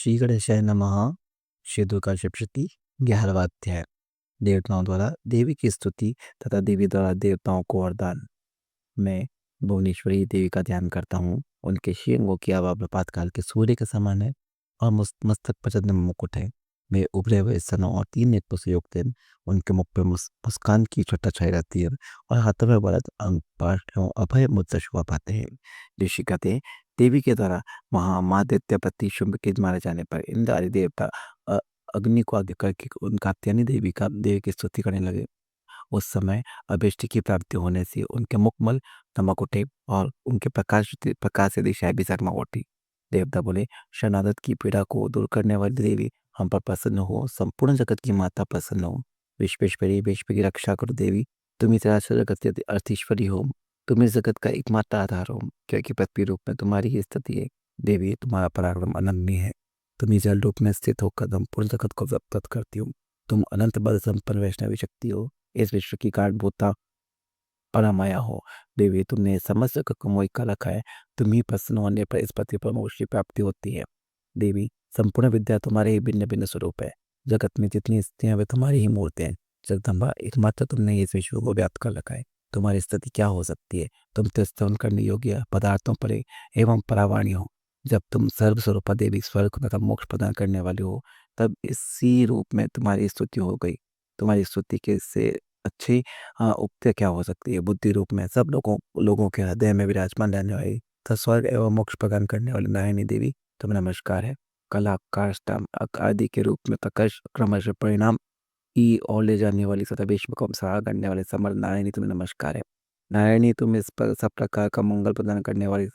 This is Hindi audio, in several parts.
श्री गणेशाय नमः। श्री दुर्गा सप्तशती 11वां अध्याय। देवताओं द्वारा देवी की स्तुति तथा देवी द्वारा देवताओं को वरदान। मैं भुवनेश्वरी देवी का ध्यान करता हूँ। उनके शींगों की आभा प्रभात काल के सूर्य के समान है और मस्तक पर चंद्रमा मुकुट है। वे उभरे हुए स्तनों और 3 नेत्रों से युक्त हैं। उनके मुख पर मुस्कान की छटा छाई रहती है और हाथों में वरद अंग पाश एवं अभय मुद्रा शोभा पाते हैं। ऋषि कहते हैं, देवी के द्वारा महामादित्य प्रति शुंभ के मारे जाने पर इंद्र आदि देवता अ, अग्नि को आगे करके उन कात्यायनी देवी की स्तुति करने लगे। उस समय अभिष्ट की प्राप्ति होने से उनके मुखमल चमक उठे और उनके प्रकाश से दिशाएं भी चकमक उठी। देवता बोले, शरणागत की पीड़ा को दूर करने वाली देवी, हम पर प्रसन्न हो। संपूर्ण जगत की माता प्रसन्न हो। विश्वेश्वरी विश्व की रक्षा करो देवी। तुम ही चराचर जगत की अर्थीश्वरी हो। तुम इस जगत का एकमात्र आधार हो, क्योंकि पृथ्वी रूप में तुम्हारी ही स्थिति है। देवी, तुम्हारा पराक्रम अनन्य है। तुम ही जल रूप में स्थित होकर संपूर्ण जगत को व्याप्त करती हो। तुम अनंत बल संपन्न वैष्णवी शक्ति हो। इस विश्व की कारणभूता परमाया हो। देवी, तुमने समस्त जगत को मोहित कर रखा है। तुम ही प्रसन्न होने पर इस पृथ्वी पर मोक्ष की प्राप्ति होती है। देवी, संपूर्ण विद्या तुम्हारे ही भिन्न भिन्न स्वरूप है। जगत में जितनी स्थितियां वे तुम्हारी ही मूर्ति हैं। जगदम्बा, एकमात्र तुमने इस विश्व को व्याप्त कर रखा है। तुम्हारी स्थिति क्या हो सकती है? तुम तो स्तवन करने योग्य पदार्थों पर एवं परावाणी हो। जब तुम सर्वस्वरूपा देवी स्वर्ग तथा मोक्ष प्रदान करने वाली हो, तब इसी रूप में तुम्हारी स्तुति हो गई। तुम्हारी स्तुति के से अच्छी उक्ति क्या हो सकती है? बुद्धि रूप में सब लोगों लोगों के हृदय में विराजमान रहने वाली तथा स्वर्ग एवं मोक्ष प्रदान करने वाली नारायणी देवी, तुम्हें नमस्कार है। कला काष्टम आदि के रूप में प्रकाश क्रमश परिणाम की ओर ले जाने वाली तथा विश्व को सहारा करने वाले समर्थ नारायणी, तुम्हें नमस्कार है। नारायणी, तुम इस पर सब प्रकार का मंगल प्रदान करने वाली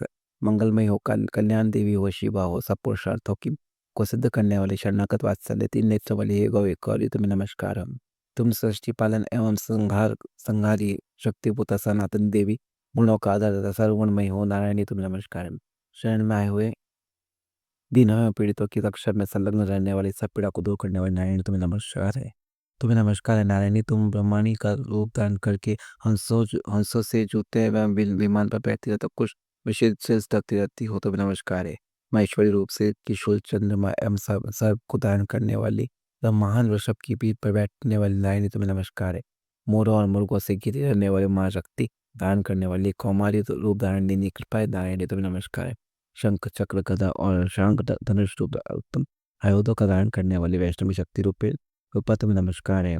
मंगलमय हो, कल्याण देवी हो, शिवा हो, सब पुरुषार्थों की को सिद्ध करने वाली शरणागत वात्सल्य 3 नेत्र वाली हे गौरी गौरी, तुम्हें नमस्कार है। तुम सृष्टि पालन एवं संहारी शक्तिपुता सनातन देवी, गुणों का आधार तथा सर्वगुणमय हो। नारायणी, तुम्हें नमस्कार है। शरण में आए हुए दीनों एवं पीड़ितों की रक्षा में संलग्न रहने वाली सब पीड़ा को दूर करने वाली नारायणी, तुम्हें नमस्कार है। तुम्हें नमस्कार है नारायणी। तुम ब्रह्माणी का रूप धारण करके हंसों से जूते एवं विमान पर बैठती रहती कुछ विशेष ढकती रहती हो, तुम्हें नमस्कार है। महेश्वरी रूप से किशोर चंद्रमा एवं सर्प को धारण करने वाली तब महान वृषभ की पीठ पर बैठने वाली नारायणी, तुम्हें नमस्कार है। मोरों और मुर्गों से घिरी रहने वाली माँ शक्ति धारण करने वाली कौमारी रूप धारण देने कृपा नारायणी, तुम्हें नमस्कार है। शंख चक्र गदा और शांग धनुष रूप उत्तम आयुधों का धारण करने वाली वैष्णवी शक्ति रूपे रूपा, तुम्हें नमस्कार है।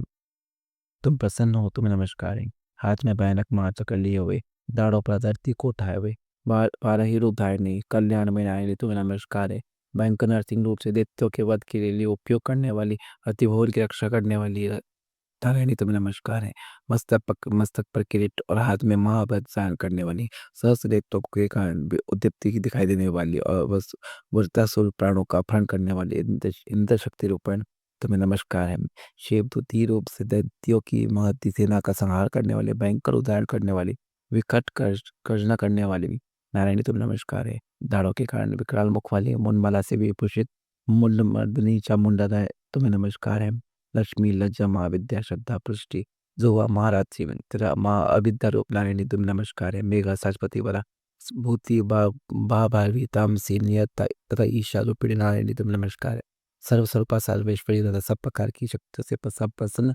तुम प्रसन्न हो, तुम्हें नमस्कार है। हाथ में भयानक मार चक्र लिए हुए, दाढ़ों पर धरती को उठाए हुए बारह ही रूप धारणी कल्याण में नारायणी, तुम्हें नमस्कार है। भयंकर नरसिंह रूप से दैत्यों के वध के लिए उपयोग करने वाली अति भोर की रक्षा करने वाली नारायणी, तुम्हें नमस्कार है। मस्तक पर किरीट और हाथ में महाभद्र धारण करने वाली सहस्र नेत्रों के कारण भी उद्दीप्ति की दिखाई देने वाली और बस वज्रासुर प्राणों का अपहरण करने वाली इंद्र शक्ति रूपण, तुम्हें नमस्कार है। शिवदूती रूप से दैत्यों की महती सेना का संहार करने वाले भयंकर उदाहरण करने वाली विकट गर्जना करने वाली नारायणी, तुम्हें नमस्कार है। दाढ़ों के कारण विकराल मुख वाली मुंडमाला से विभूषित मुंड मर्दनी चामुंडा, तुम्हें नमस्कार है। लक्ष्मी लज्जा माँ विद्या श्रद्धा पुष्टि जो हुआ महाराज शिवन तेरा माँ अविद्या रूप नारायणी, तुम नमस्कार है। मेघा साजपति वरा भूति बा भारवी तामसी नियत तथा ईशा रूपिणी नारायणी, तुम नमस्कार है। सर्वस्वरूपा सर्वेश्वरी तथा सब प्रकार की शक्ति से सब प्रसन्न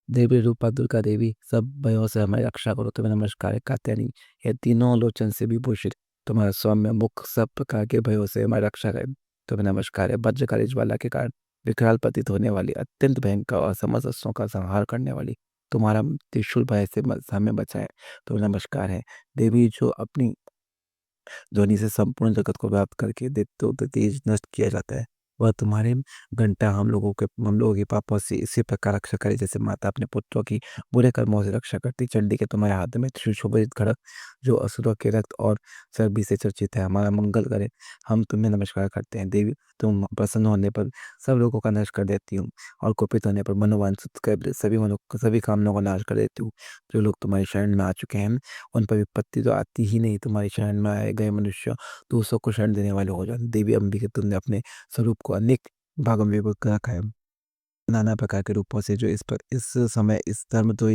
देवी रूपा दुर्गा देवी, सब भयों से हमारी रक्षा करो, तुम्हें नमस्कार है। कात्यायनी, ये तीनों लोचन से विभूषित तुम्हारा सौम्य मुख सब प्रकार के भयों से हमारी रक्षा करे, तुम्हें नमस्कार है। वज्रकाली ज्वाला के कारण विकराल प्रतीत होने वाली अत्यंत भयंकर और समस्त अस्त्रों का संहार करने वाली तुम्हारा त्रिशूल भय से हमें बचाए, तुम्हें नमस्कार है। देवी, जो अपनी ध्वनि से संपूर्ण जगत को व्याप्त करके दैत्यों को तेज नष्ट किया जाता है, वह तुम्हारे घंटा हम लोगों के पापों से इसी प्रकार रक्षा करे जैसे माता अपने पुत्रों की बुरे कर्मों से रक्षा करती। चंडी के तुम्हारे हाथ में सुशोभित खड़ग जो असुरों के रक्त और चर्बी से चर्चित है, हमारा मंगल करे, हम तुम्हें नमस्कार करते हैं। देवी, तुम प्रसन्न होने पर सब लोगों का नाश कर देती हूँ और कुपित होने पर मनोवांछित कर सभी कामनाओं का नाश कर देती हूँ। जो लोग तुम्हारी शरण में आ चुके हैं उन पर विपत्ति तो आती ही नहीं। तुम्हारी शरण में आए गए मनुष्य दूसरों को शरण देने वाले हो जाते। देवी अम्बिके, तुमने अपने स्वरूप को अनेक भागों में विभक्त कर रखा है। नाना प्रकार के रूपों से जो इस समय इस धर्म तो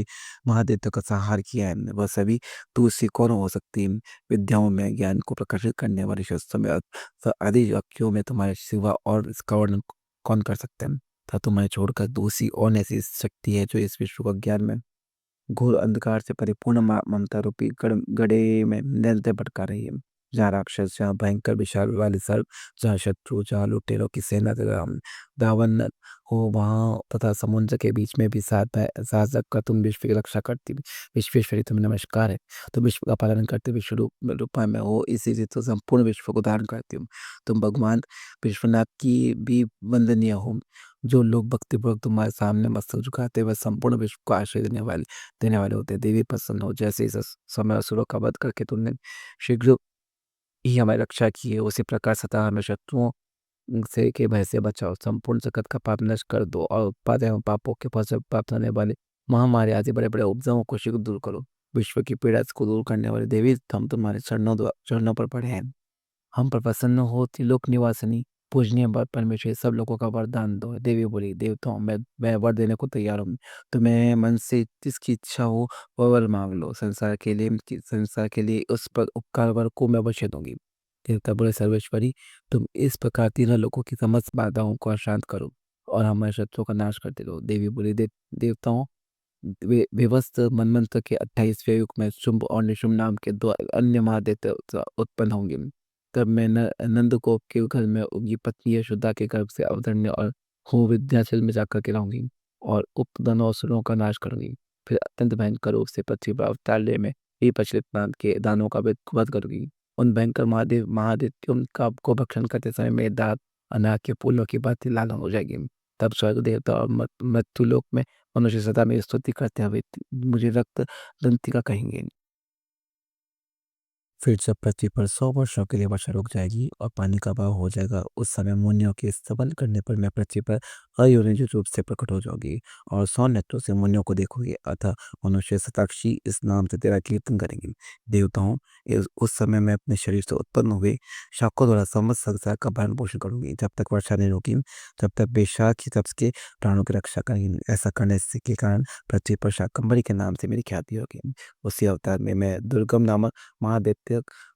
महादेवता का संहार किया है, वह सभी दूसरी कौन हो सकती है? विद्याओं में ज्ञान को प्रकाशित करने वाले शास्त्रों में आदि वाक्यों में तुम्हारे सिवा और इसका वर्णन कौन कर सकते हैं? था तुम्हें छोड़कर दूसरी और ऐसी शक्ति है जो इस विश्व का ज्ञान में घोर अंधकार से परिपूर्ण ममता रूपी गड़े में निरंतर भटका रही है। जहाँ राक्षस, जहाँ भयंकर विशाल वाले सर्प, जहाँ शत्रु, जहाँ लुटेरों की सेना तथा दावन हो वहाँ तथा समुद्र के बीच में भी साथ रखकर तुम विश्व की रक्षा करती। विश्वेश्वरी तुम्हें नमस्कार है। तुम विश्व का पालन करते विश्व रूप में हो, इसी से तो संपूर्ण विश्व को धारण करती हूँ। तुम भगवान विश्वनाथ की भी वंदनीय हो। जो लोग भक्तिपूर्वक तुम्हारे सामने मस्तक झुकाते वह संपूर्ण विश्व को आश्रय देने वाले होते हैं। देवी प्रसन्न हो, जैसे इस समय असुरों का वध करके तुमने शीघ्र ही हमारी रक्षा की है, उसी प्रकार सदा हमें शत्रुओं से के भय से बचाओ। संपूर्ण जगत का पाप नष्ट कर दो और उत्पाद एवं पापों के फल से प्राप्त होने वाले महामारी आदि बड़े बड़े उपद्रवों को शीघ्र दूर करो। विश्व की पीड़ा को दूर करने वाले देवी, हम तुम्हारे चरणों पर पड़े हैं। हम पर प्रसन्न हो, त्रिलोक निवासिनी पूजनीय परमेश्वरी, सब लोगों का वरदान दो। देवी बोली, देवताओं मैं वर देने को तैयार हूँ। तुम्हें मन से जिसकी इच्छा हो वह वर मांग लो। संसार के लिए उस पर उपकार वर को मैं अवश्य दूंगी। देवता बोले, सर्वेश्वरी तुम इस प्रकार तीनों लोगों की समस्त बाधाओं को शांत करो और हमारे शत्रुओं का नाश करते रहो। देवी बोली, देवताओं विवस्त मनमंत्र के 28वें युग में शुंभ और निशुंभ नाम के दो अन्य महादेवता उत्पन्न होंगे। तब मैं नंदगोप के घर में उनकी पत्नी यशोदा के गर्भ से अवतरने और हूँ विंध्याचल में जाकर के रहूंगी और उपदनों असुरों का नाश करूंगी। फिर अत्यंत भयंकर रूप से पृथ्वी पर अवतार ले में ही प्रचलित नाम के दानों का वध करूंगी। उन भयंकर महादेव का को भक्षण करते समय मेरे दांत अनाक के फूलों की भांति लाल हो जाएगी। तब स्वर्ग देवता और मृत्युलोक में मनुष्य सदा मेरी स्तुति करते हुए मुझे रक्त दंतिका कहेंगे। फिर जब पृथ्वी पर 100 वर्षों के लिए वर्षा रुक जाएगी और पानी का बहाव हो जाएगा, उस समय मुनियों के स्तवन करने पर मैं पृथ्वी पर अयोनिज रूप से प्रकट हो जाऊंगी और 100 नेत्रों से मुनियों को देखूंगी। अतः मनुष्य शताक्षी इस नाम से तेरा कीर्तन करेंगे। देवताओं, उस समय मैं अपने शरीर से उत्पन्न हुए शाखों द्वारा समस्त संसार का भरण पोषण करूंगी। जब तक वर्षा नहीं रुकी तब तक बेशाक ही तब के प्राणों की रक्षा करेंगी। ऐसा करने से के कारण पृथ्वी पर शाकंभरी के नाम से मेरी ख्याति होगी। उसी अवतार में मैं दुर्गम नामक महादैत्य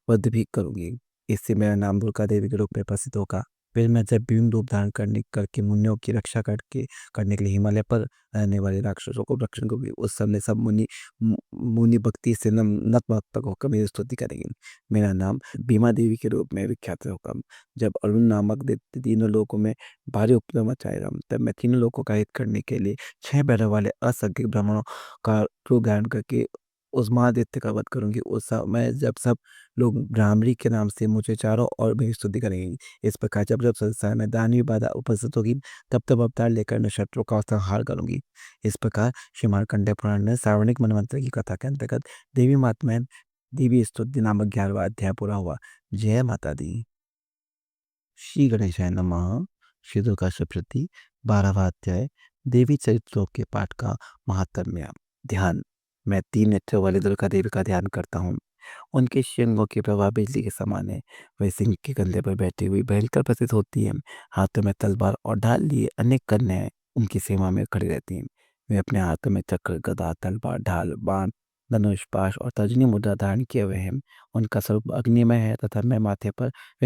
वध भी करूंगी। इससे मेरा नाम दुर्गा देवी के रूप में प्रसिद्ध होगा। फिर मैं जब भीम रूप धारण करके मुनियों की रक्षा करने के लिए हिमालय पर रहने वाले राक्षसों को भक्षण करूंगी, उस समय सब मुनि भक्ति से नतमस्तक होकर मेरी स्तुति करेंगे। मेरा नाम भीमा देवी के रूप में विख्यात होगा। जब अरुण नामक दैत्य तीनों लोगों में भारी उपद्रव मचाएगा, तब मैं तीनों लोगों का हित करने के लिए 6 पैरों वाले असंख्य ब्राह्मणों का रूप धारण करके उस महादित्य का वध करूंगी। उस समय जब सब लोग ब्राह्मणी के नाम से मुझे चारों ओर मेरी स्तुति करेंगे। इस प्रकार जब जब संसार में दानवीय बाधा उपस्थित होगी, तब तब अवतार लेकर मैं शत्रुओं का संहार करूंगी। इस प्रकार श्री मार्कंडेय पुराण में सार्वजनिक मनवंतर की कथा के अंतर्गत देवी महात्म्य देवी स्तुति नामक 11वां अध्याय पूरा हुआ। जय माता दी। श्री गणेशाय नमः। श्री दुर्गा सप्तशती 12वां अध्याय देवी चरित्रों के पाठ का महात्म्य। ध्यान। मैं 3 नेत्रों वाली दुर्गा देवी का ध्यान करता हूँ। उनके श्रृंगों की प्रभा बिजली के समान है। वह सिंह के कंधे पर बैठी हुई भयंकर प्रतीत होती है। हाथों में तलवार और ढाल लिए अनेक कन्याएं उनकी सेवा में खड़ी रहती हैं। वे अपने हाथों में चक्र, गदा, तलवार, ढाल, बाण, धनुष, पाश और तर्जनी मुद्रा धारण किए हुए हैं। उनका स्वरूप अग्निमय है तथा वे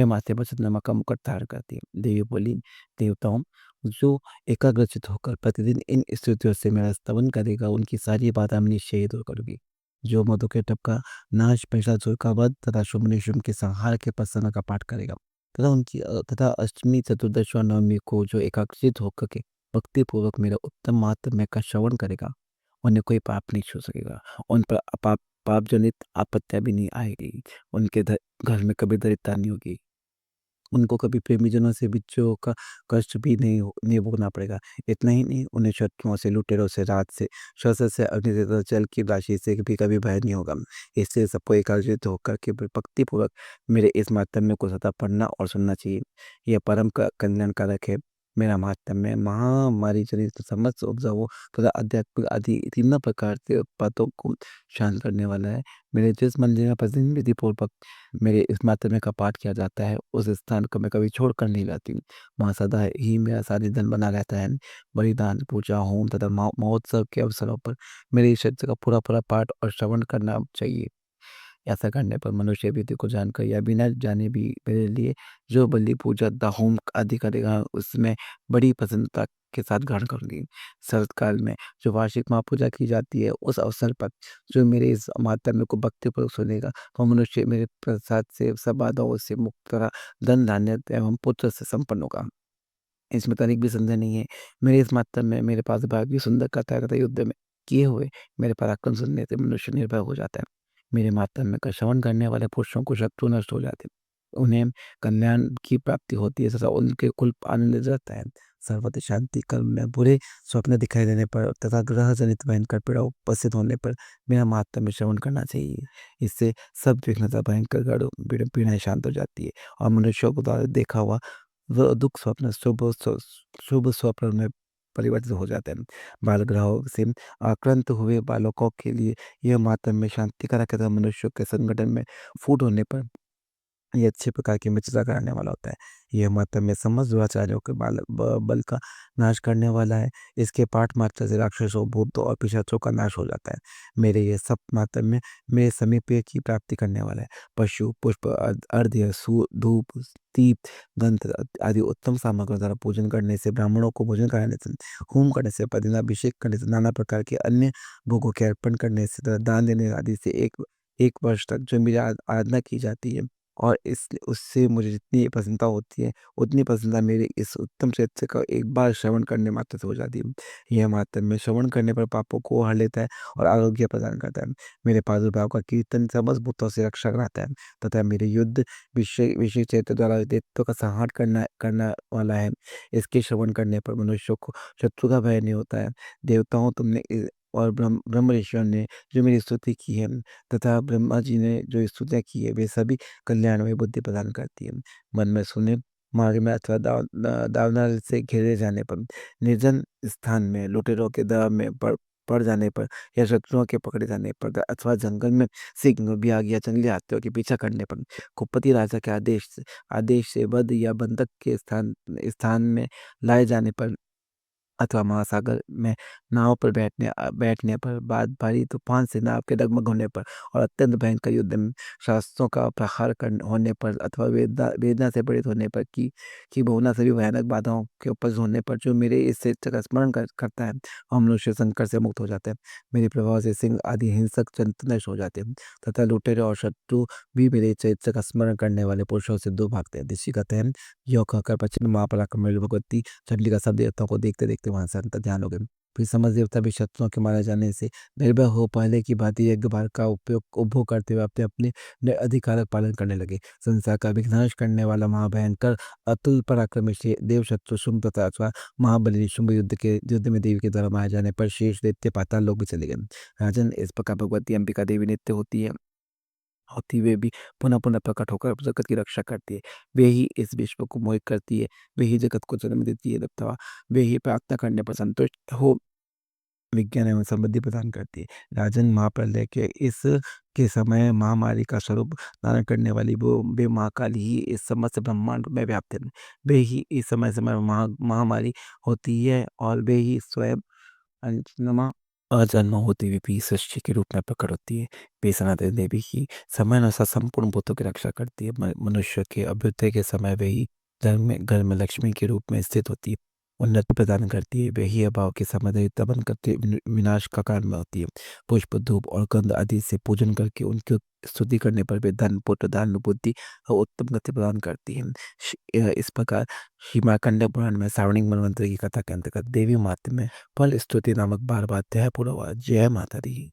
माथे पर चंद्रमा का मुकुट धारण करती है। देवी बोली, देवताओं, जो एकाग्रचित होकर प्रतिदिन इन स्तुतियों से मेरा स्तवन करेगा, उनकी सारी बाधा मैं निश्चय ही दूर करूंगी। जो मधु के टप का नाश, महिषासुर का वध तथा शुंभ निशुंभ के संहार के प्रसंग का पाठ करेगा तथा अष्टमी, चतुर्दश और नवमी को जो एकाग्रचित होकर के भक्ति पूर्वक मेरा उत्तम महात्म्य का श्रवण करेगा, उन्हें कोई पाप नहीं छू सकेगा। उन पर पाप जनित आपत्तियां भी नहीं आएगी। उनके घर में कभी दरिद्रता नहीं होगी। उनको कभी प्रेमीजनों से विच्छोह का कष्ट भी नहीं भोगना पड़ेगा। इतना ही नहीं, उन्हें शत्रुओं से, लुटेरों से, रात से, शस्त्र से, अग्नि तथा जल की राशि से भी कभी भय नहीं होगा। इससे सबको एकाग्रचित होकर के भक्ति पूर्वक मेरे इस महात्म्य को सदा पढ़ना और सुनना चाहिए। यह परम कल्याणकारक है। मेरा मातम्य महामारी जनित समस्त उपजाऊ तथा आध्यात्मिक आदि तीनों प्रकार से उत्पातों को शांत करने वाला है। मेरे जिस मंदिर में प्रतिदिन विधिपूर्वक मेरे इस मातम्य का पाठ किया जाता है, उस स्थान को मैं कभी छोड़कर नहीं जाती। वहाँ सदा ही मेरा सानिध्य बना रहता है। बलिदान, पूजा, होम तथा महोत्सव के अवसरों पर मेरे इस शब्द का पूरा पाठ और श्रवण करना चाहिए। ऐसा करने पर मनुष्य विधि को जानकर या बिना जाने भी मेरे लिए जो बलि पूजा होम आदि करेगा उसमें बड़ी प्रसन्नता के साथ ग्रहण करूंगी। शरत काल में जो वार्षिक महापूजा की जाती है उस अवसर पर जो मेरे इस मातम्य को भक्तिपूर्वक सुनेगा वो मनुष्य मेरे प्रसाद से सब बाधाओं से मुक्त तथा धन धान्य एवं पुत्र से संपन्न होगा। इसमें तनिक भी संदेह नहीं है। मेरे इस मातम में मेरे पास भाग्य सुंदर कथा तथा युद्ध में किए हुए मेरे पराक्रम सुनने से मनुष्य निर्भय हो जाता है। मेरे मातम का श्रवण करने वाले पुरुषों को शत्रु नष्ट हो जाते हैं। उन्हें कल्याण की प्राप्ति होती है तथा उनके कुल आनंदित रहता है। सर्वत्र शांति कल में बुरे स्वप्न दिखाई देने पर तथा ग्रह जनित भयंकर पीड़ा उपस्थित होने पर मेरा मातम में श्रवण करना चाहिए। इससे सब विघ्नता भयंकर गढ़ पीड़ाएं शांत हो जाती है और मनुष्यों को द्वारा देखा हुआ वो दुःख स्वप्न शुभ स्वप्न में परिवर्तित हो जाते हैं। बाल ग्रहों से आक्रांत हुए बालकों के लिए यह मातम में शांतिकारक तथा मनुष्यों के संगठन में फूट होने पर ये अच्छे प्रकार की मित्रता कराने वाला होता है। यह मतलब में समस्त दुराचार्यों के बल का नाश करने वाला है। इसके पाठ मात्र से राक्षसों भूतों और पिशाचों का नाश हो जाता है। मेरे ये सब मातम में मेरे समीप की प्राप्ति करने वाला है। पशु पुष्प अर्घ्य धूप दीप गंध आदि उत्तम सामग्रियों द्वारा पूजन करने से ब्राह्मणों को भोजन कराने से होम करने से पदिनाभिषेक करने से नाना प्रकार के अन्य भोगों के अर्पण करने से तथा दान देने आदि से एक वर्ष तक जो मेरी आराधना की जाती है और इस उससे मुझे जितनी प्रसन्नता होती है, उतनी प्रसन्नता मेरे इस उत्तम चरित्र का एक बार श्रवण करने मात्र से हो जाती है। यह मातम्य श्रवण करने पर पापों को हर लेता है और आरोग्य प्रदान करता है। मेरे प्रादुर्भाव का कीर्तन समस्त भूतों से रक्षा कराता है तथा मेरे युद्ध विशेष चरित्र द्वारा दैत्यों का संहार करना करना वाला है। इसके श्रवण करने पर मनुष्यों को शत्रु का भय नहीं होता है। देवताओं और ब्रह्म ऋषियों ने जो मेरी स्तुति की है तथा ब्रह्मा जी ने जो स्तुतियाँ की है वे सभी कल्याणमयी बुद्धि प्रदान करती है। मन में शून्य मार्ग में अथवा दावदार से घेरे जाने पर, निर्जन स्थान में लुटेरों के दबाव में पड़ जाने पर या शत्रुओं के पकड़े जाने पर अथवा जंगल में सिंह बियाग या जंगली हाथियों के पीछा करने पर कुपति राजा के आदेश से वध या बंधक के स्थान में लाए जाने पर अथवा महासागर में नाव पर बैठने पर बाद भारी तूफान से नाव के डगमग होने पर और अत्यंत भयंकर युद्ध में शास्त्रों का प्रहार होने पर अथवा वेदना से पीड़ित होने पर की बहुना सभी भयानक बाधाओं के उपज होने पर जो मेरे इस चरित्र का स्मरण करता है और मनुष्य संकट से मुक्त हो जाता है। मेरे प्रभाव से सिंह आदि हिंसक जंतु नष्ट हो जाते हैं तथा लुटेरे और शत्रु भी मेरे चरित्र का स्मरण करने वाले पुरुषों से दूर भागते हैं। ऋषि कहते हैं यो कहकर पश्चिम महापराक्रम भगवती चंडिका सब देवताओं को देखते देखते वहां से अंतर ध्यान हो गए। फिर समझ देवता भी शत्रुओं के मारे जाने से निर्भय हो पहले की भांति यज्ञ भार का उपभोग करते हुए अपने अपने अधिकार पालन करने लगे। संसार का विनाश करने वाला महाभयंकर अतुल पराक्रमी देव शत्रु शुंभ तथा अथवा महाबली शुंभ युद्ध में देवी के द्वारा मारे जाने पर शेष दैत्य पाताल लोग भी चले गए। राजन इस प्रकार भगवती अंबिका देवी नित्य होती हुए भी पुनः पुनः प्रकट होकर जगत की रक्षा करती है। वे ही इस विश्व को मोहित करती है, वे ही जगत को जन्म देती है तथा वे ही प्रार्थना करने पर संतुष्ट हो विज्ञान एवं समृद्धि प्रदान करती है। राजन महाप्रलय के इस के समय महामारी का स्वरूप धारण करने वाली वो वे महाकाली ही इस समस्त ब्रह्मांड में व्याप्त है। वे ही इस समय समय महामारी होती है और वे ही स्वयं अनंतनमा अजन्म होते हुए भी सृष्टि के रूप में प्रकट होती है। वे सनातन देवी ही समय अनुसार संपूर्ण भूतों की रक्षा करती है। मनुष्य के अभ्युदय के समय वे ही घर में लक्ष्मी के रूप में स्थित होती है, उन्नति प्रदान करती है। वे ही अभाव के समय दैत्य बन करके विनाश का कारण होती है। पुष्प धूप और गंध आदि से पूजन करके उनकी स्तुति करने पर वे धन पुत्र दान बुद्धि और उत्तम गति प्रदान करती है। इस प्रकार श्री मार्कंडेय पुराण में श्रावणी मनवंतरी की कथा के अंतर्गत देवी मातृ में फल स्तुति नामक 12वां अध्याय पूरा हुआ। जय माता दी।